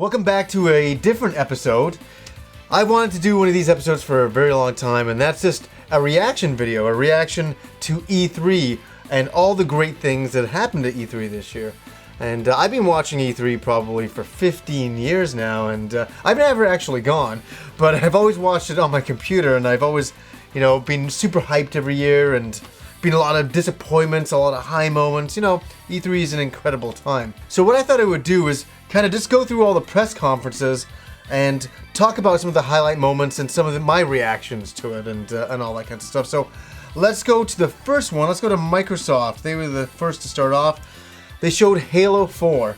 Welcome back to a different episode. I wanted to do one of these episodes for a very long time, and that's just a reaction video, a reaction to E3 and all the great things that happened at E3 this year. And I've been watching E3 probably for 15 years now, and I've never actually gone, but I've always watched it on my computer, and I've always, been super hyped every year, and been a lot of disappointments, a lot of high moments. E3 is an incredible time. So what I thought I would do is kind of just go through all the press conferences and talk about some of the highlight moments and some of my reactions to it and all that kind of stuff. So let's go to the first one. Let's go to Microsoft. They were the first to start off. They showed Halo 4,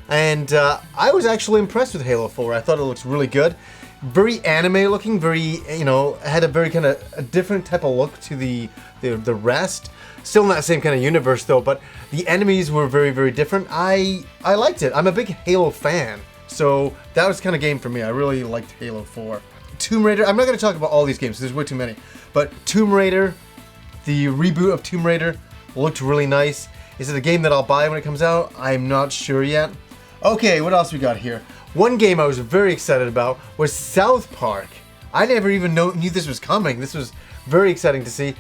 and I was actually impressed with Halo 4. I thought it looks really good. Very anime looking, very, had a very kind of a different type of look to the rest. Still in that same kind of universe though, but the enemies were very, very different. I liked it. I'm a big Halo fan, so that was kind of game for me. I really liked Halo 4. Tomb Raider, I'm not going to talk about all these games, there's way too many, but Tomb Raider, the reboot of Tomb Raider, looked really nice. Is it a game that I'll buy when it comes out? I'm not sure yet. Okay, what else we got here? One game I was very excited about was South Park. I never even knew this was coming. This was very exciting to see.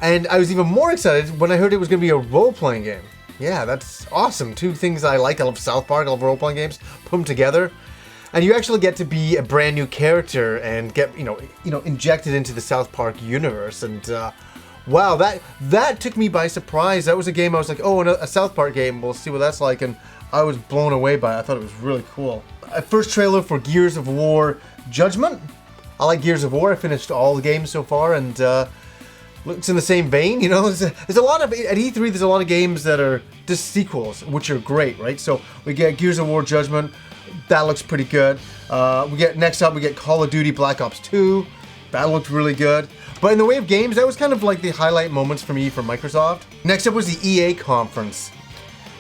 And I was even more excited when I heard it was going to be a role-playing game. Yeah, that's awesome. Two things I like. I love South Park. I love role-playing games. Put them together. And you actually get to be a brand new character and get, injected into the South Park universe. And wow, that took me by surprise. That was a game I was like, oh, a South Park game. We'll see what that's like. And I was blown away by it. I thought it was really cool. First trailer for Gears of War Judgment. I like Gears of War. I finished all the games so far, and looks in the same vein. There's a lot of, at E3 there's a lot of games that are just sequels, which are great, right? So we get Gears of War Judgment. That looks pretty good. Next up we get Call of Duty Black Ops 2. That looked really good. But in the way of games, that was kind of like the highlight moments for me for Microsoft. Next up was the EA conference.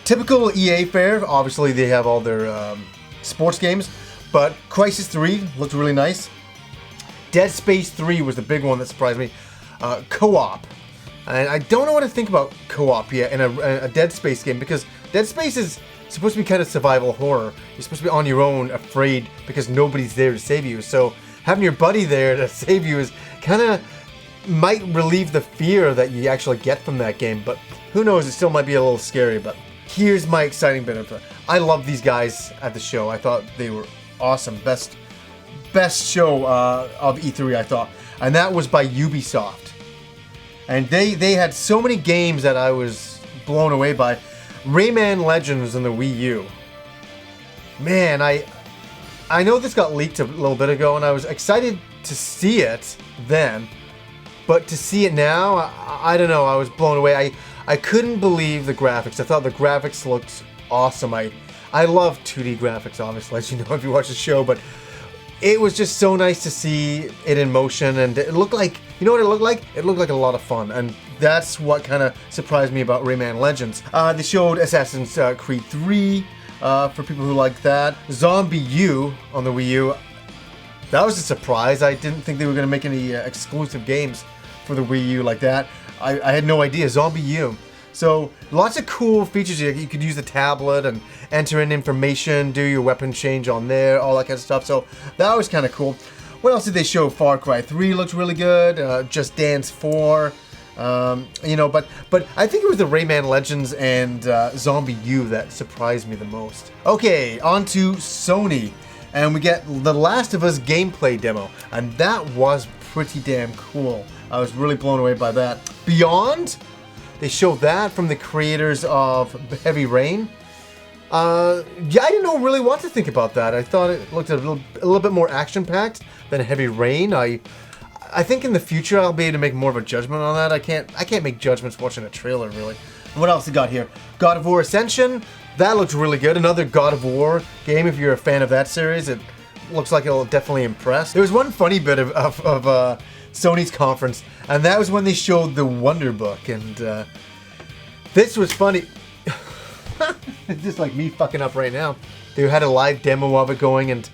Typical EA fare. Obviously they have all their sports games, but Crysis 3 looked really nice. Dead Space 3 was the big one that surprised me. Co-op. And I don't know what to think about co-op yet in a Dead Space game, because Dead Space is supposed to be kind of survival horror. You're supposed to be on your own, afraid, because nobody's there to save you. So having your buddy there to save you is kind of might relieve the fear that you actually get from that game. But who knows, it still might be a little scary. But here's my exciting bit of it. I love these guys at the show. I thought they were awesome. Best show of E3, I thought. And that was by Ubisoft. And they had so many games that I was blown away by. Rayman Legends on the Wii U. Man, I know this got leaked a little bit ago, and I was excited to see it then. But to see it now, I don't know, I was blown away. I couldn't believe the graphics. I thought the graphics looked awesome. I love 2D graphics, obviously, as you know if you watch the show, but it was just so nice to see it in motion, and it looked like, you know what it looked like? It looked like a lot of fun, and that's what kind of surprised me about Rayman Legends. They showed Assassin's Creed 3, for people who like that. Zombie U on the Wii U. That was a surprise. I didn't think they were going to make any exclusive games for the Wii U like that. I had no idea. Zombie U. So lots of cool features here. You could use the tablet and enter in information, do your weapon change on there, all that kind of stuff. So that was kind of cool. What else did they show? Far Cry 3 looked really good. Just Dance 4. But I think it was the Rayman Legends and Zombie U that surprised me the most. Okay, on to Sony. And we get The Last of Us gameplay demo. And that was pretty damn cool. I was really blown away by that. Beyond? They showed that from the creators of Heavy Rain. I didn't know really what to think about that. I thought it looked a little bit more action-packed than Heavy Rain. I think in the future I'll be able to make more of a judgment on that. I can't make judgments watching a trailer, really. What else we got here? God of War Ascension. That looks really good. Another God of War game. If you're a fan of that series, it looks like it'll definitely impress. There was one funny bit of Sony's conference, and that was when they showed the Wonder Book, and this was funny. It's just like me fucking up right now. They had a live demo of it going, and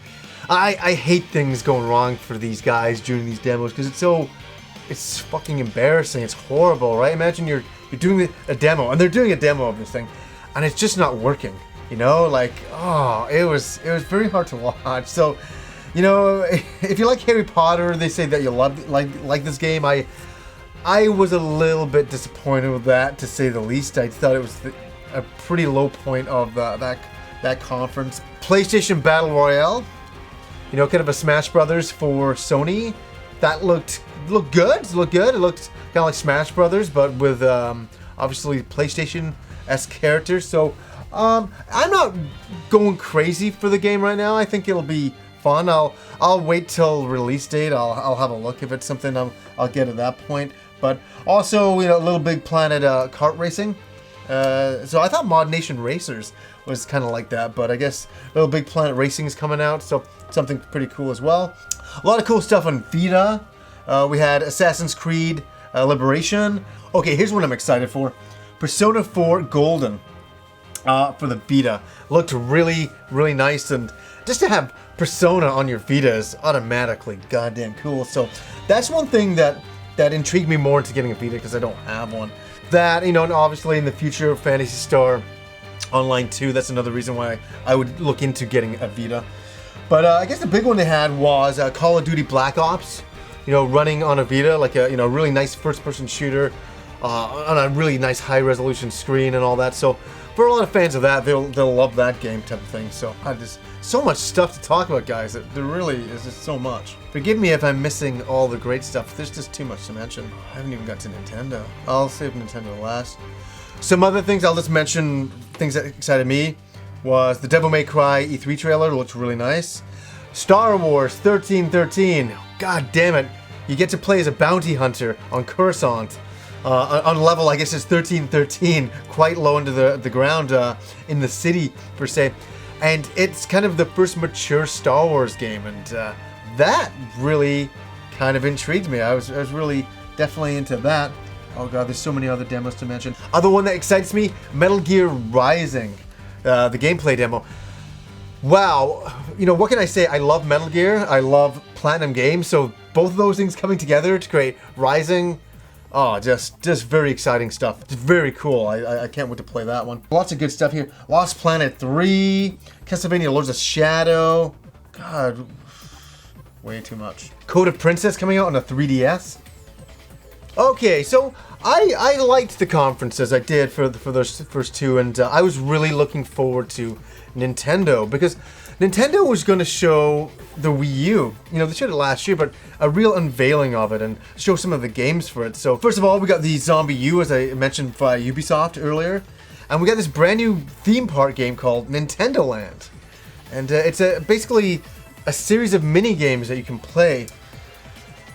I hate things going wrong for these guys during these demos, because it's fucking embarrassing. It's horrible, right? Imagine you're doing a demo, and they're doing a demo of this thing, and it's just not working. You know, like, oh, it was very hard to watch. So, you know, if you like Harry Potter, they say that you love like this game. I was a little bit disappointed with that, to say the least. I thought it was a pretty low point of that conference. PlayStation Battle Royale, you know, kind of a Smash Brothers for Sony. That looked good. It looked kind of like Smash Brothers, but with obviously PlayStation-esque characters. So I'm not going crazy for the game right now. I think it'll be fun. I'll wait till release date. I'll have a look. If it's something I'll get at that point. But also, you know, Little Big Planet kart racing. So I thought Mod Nation Racers was kind of like that, but I guess Little Big Planet Racing is coming out, so something pretty cool as well. A lot of cool stuff on Vita. We had Assassin's Creed Liberation. Okay, here's what I'm excited for. Persona 4 Golden for the Vita. Looked really, really nice, and just to have Persona on your Vita is automatically goddamn cool. So that's one thing that intrigued me more into getting a Vita, because I don't have one. That, you know, and obviously in the future, Phantasy Star Online 2, that's another reason why I would look into getting a Vita. But I guess the big one they had was Call of Duty Black Ops, you know, running on a Vita, like a, you know, really nice first-person shooter on a really nice high-resolution screen and all that. So for a lot of fans of that, they'll love that game type of thing. So there's so much stuff to talk about, guys. There really is just so much. Forgive me if I'm missing all the great stuff. There's just too much to mention. I haven't even got to Nintendo. I'll save Nintendo last. Some other things I'll just mention, things that excited me, was the Devil May Cry E3 trailer. It looks really nice. Star Wars 1313. God damn it. You get to play as a bounty hunter on Coruscant. On level, I guess it's 1313, quite low into the ground in the city, per se. And it's kind of the first mature Star Wars game, and that really kind of intrigued me. I was really definitely into that. Oh god, there's so many other demos to mention. Other one that excites me, Metal Gear Rising, the gameplay demo. Wow, you know, what can I say? I love Metal Gear, I love Platinum Games, so both of those things coming together to create Rising. Oh, just very exciting stuff. It's very cool. I can't wait to play that one. Lots of good stuff here. Lost Planet 3, Castlevania Lords of Shadow. God, way too much. Code of Princess coming out on a 3DS. Okay, so I liked the conferences I did for those first two, and I was really looking forward to Nintendo, because Nintendo was going to show the Wii U. You know, they showed it last year, but a real unveiling of it and show some of the games for it. So first of all, we got the Zombie U, as I mentioned, by Ubisoft earlier. And we got this brand new theme park game called Nintendo Land. And it's basically a series of mini games that you can play.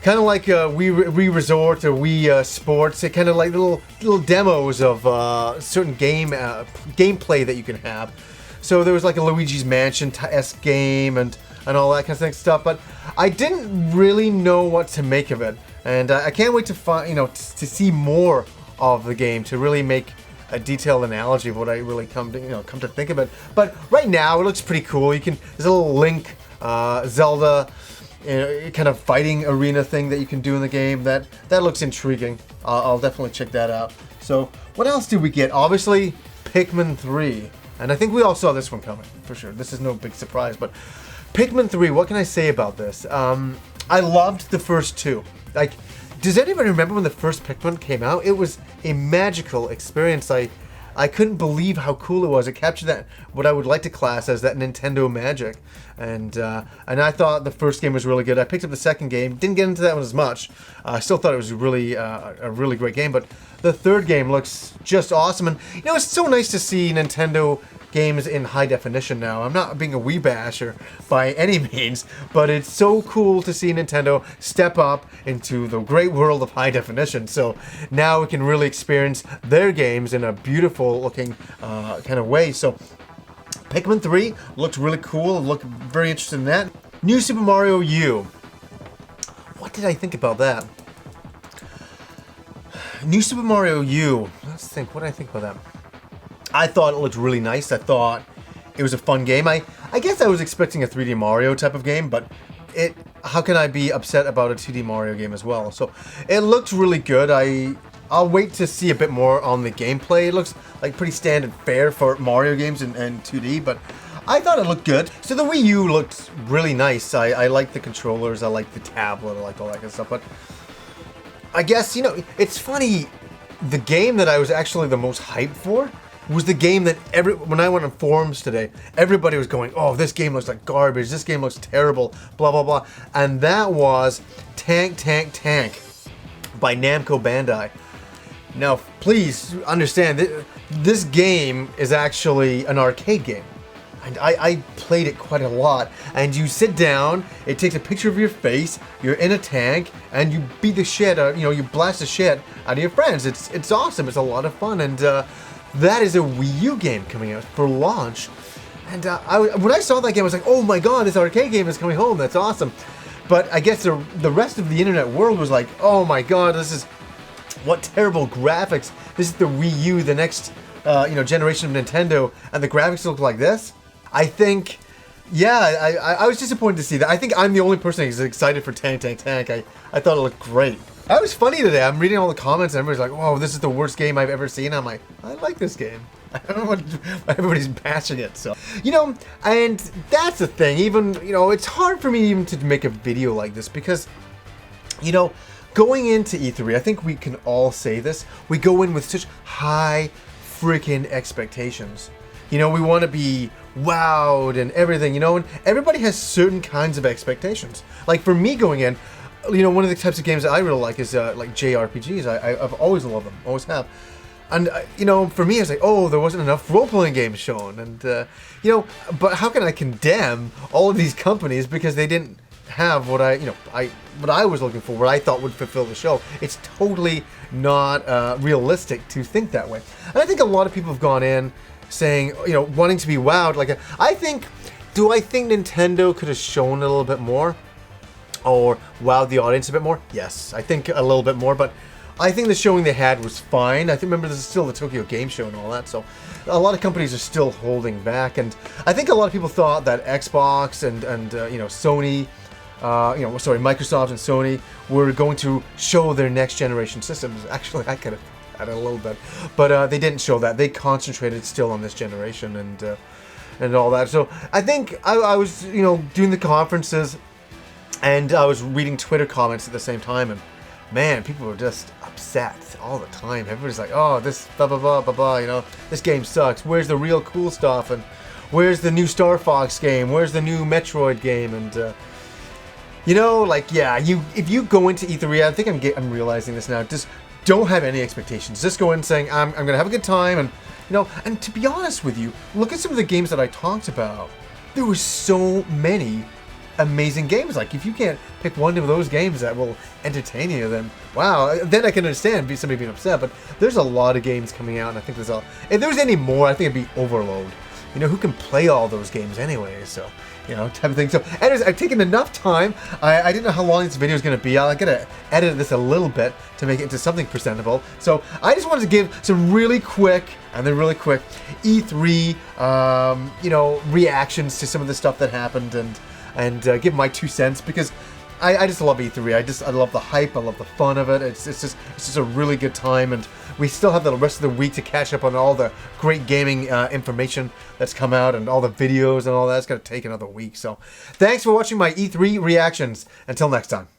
Kind of like Wii Resort or Wii Sports. It kind of like little demos of certain gameplay that you can have. So there was like a Luigi's Mansion-esque game and all that kind of stuff, but I didn't really know what to make of it, and I can't wait to find, you know, to see more of the game, to really make a detailed analogy of what I really come to think of it. But right now it looks pretty cool. There's a little Link, Zelda, kind of fighting arena thing that you can do in the game. That looks intriguing. I'll definitely check that out. So what else did we get? Obviously, Pikmin 3. And I think we all saw this one coming, for sure. This is no big surprise, but Pikmin 3, what can I say about this? I loved the first two. Like, does anybody remember when the first Pikmin came out? It was a magical experience. I couldn't believe how cool it was. It captured that, what I would like to class as that Nintendo magic. And I thought the first game was really good. I picked up the second game, didn't get into that one as much. I still thought it was really a really great game, but the third game looks just awesome. And you know, it's so nice to see Nintendo games in high definition now. I'm not being a Wii basher by any means, but it's so cool to see Nintendo step up into the great world of high definition. So now we can really experience their games in a beautiful looking kind of way. So Pikmin 3 looked really cool. Looked very interested in that. New Super Mario U. What did I think about that? New Super Mario U. Let's think. What did I think about that? I thought it looked really nice. I thought it was a fun game. I guess I was expecting a 3D Mario type of game, but how can I be upset about a 2D Mario game as well? So it looked really good. I'll wait to see a bit more on the gameplay. It looks like pretty standard fare for Mario games and 2D, but I thought it looked good. So the Wii U looked really nice. I like the controllers, I like the tablet, I like all that kind of stuff, but I guess, you know, it's funny, the game that I was actually the most hyped for was the game that when I went on forums today, everybody was going, oh, this game looks like garbage, this game looks terrible, blah, blah, blah. And that was Tank Tank Tank by Namco Bandai. Now, please understand, this game is actually an arcade game. And I played it quite a lot. And you sit down, it takes a picture of your face, you're in a tank, and you beat the shit out, you know, you blast the shit out of your friends. It's awesome, it's a lot of fun, and that is a Wii U game coming out for launch. And when I saw that game, I was like, oh my god, this arcade game is coming home, that's awesome. But I guess the rest of the internet world was like, oh my god, this is, what terrible graphics. This is the Wii U, the next you know, generation of Nintendo, and the graphics look like this. I think, yeah, I was disappointed to see that. I think I'm the only person who's excited for Tank Tank Tank. I thought it looked great. It was funny today. I'm reading all the comments and everybody's like, "Whoa, this is the worst game I've ever seen." I'm like, I like this game. I don't know why everybody's bashing it. So, you know, and that's the thing. Even, you know, it's hard for me even to make a video like this because, you know, going into E3, I think we can all say this. We go in with such high freaking expectations. You know, we want to be wowed and everything, you know, and everybody has certain kinds of expectations. Like for me going in, you know, one of the types of games that I really like is like JRPGs. I've always loved them, always have. And, you know, for me, it's like, oh, there wasn't enough role-playing games shown. And, you know, but how can I condemn all of these companies because they didn't have what what I was looking for, what I thought would fulfill the show? It's totally not realistic to think that way. And I think a lot of people have gone in saying, you know, wanting to be wowed. Like, do I think Nintendo could have shown a little bit more? Or wowed the audience a bit more? Yes, I think a little bit more, but I think the showing they had was fine. I think, remember, this is still the Tokyo Game Show and all that, so a lot of companies are still holding back, and I think a lot of people thought that Xbox and you know, Sony, Microsoft and Sony were going to show their next generation systems. Actually, I could have had it a little bit, but they didn't show that. They concentrated still on this generation and all that. So I think I was, you know, doing the conferences, and I was reading Twitter comments at the same time, and man, people were just upset all the time. Everybody's like, oh, this blah blah blah blah blah, you know, this game sucks. Where's the real cool stuff? And where's the new Star Fox game? Where's the new Metroid game? And you know, like, yeah, if you go into E3, I think I'm realizing this now. Just don't have any expectations. Just go in saying I'm gonna have a good time, and you know, and to be honest with you, look at some of the games that I talked about. There were so many amazing games. Like, if you can't pick one of those games that will entertain you, then wow, then I can understand somebody being upset. But there's a lot of games coming out, and I think if there's any more, I think it'd be overload. You know, who can play all those games anyway? So, you know, type of thing. So, anyways, I've taken enough time. I didn't know how long this video is going to be. I'm going to edit this a little bit to make it into something presentable. So, I just wanted to give some really quick E3, you know, reactions to some of the stuff that happened, and give my 2 cents, because I just love E3. I love the hype. I love the fun of it. It's just a really good time, and we still have the rest of the week to catch up on all the great gaming information that's come out and all the videos and all that. It's going to take another week. So thanks for watching my E3 reactions. Until next time.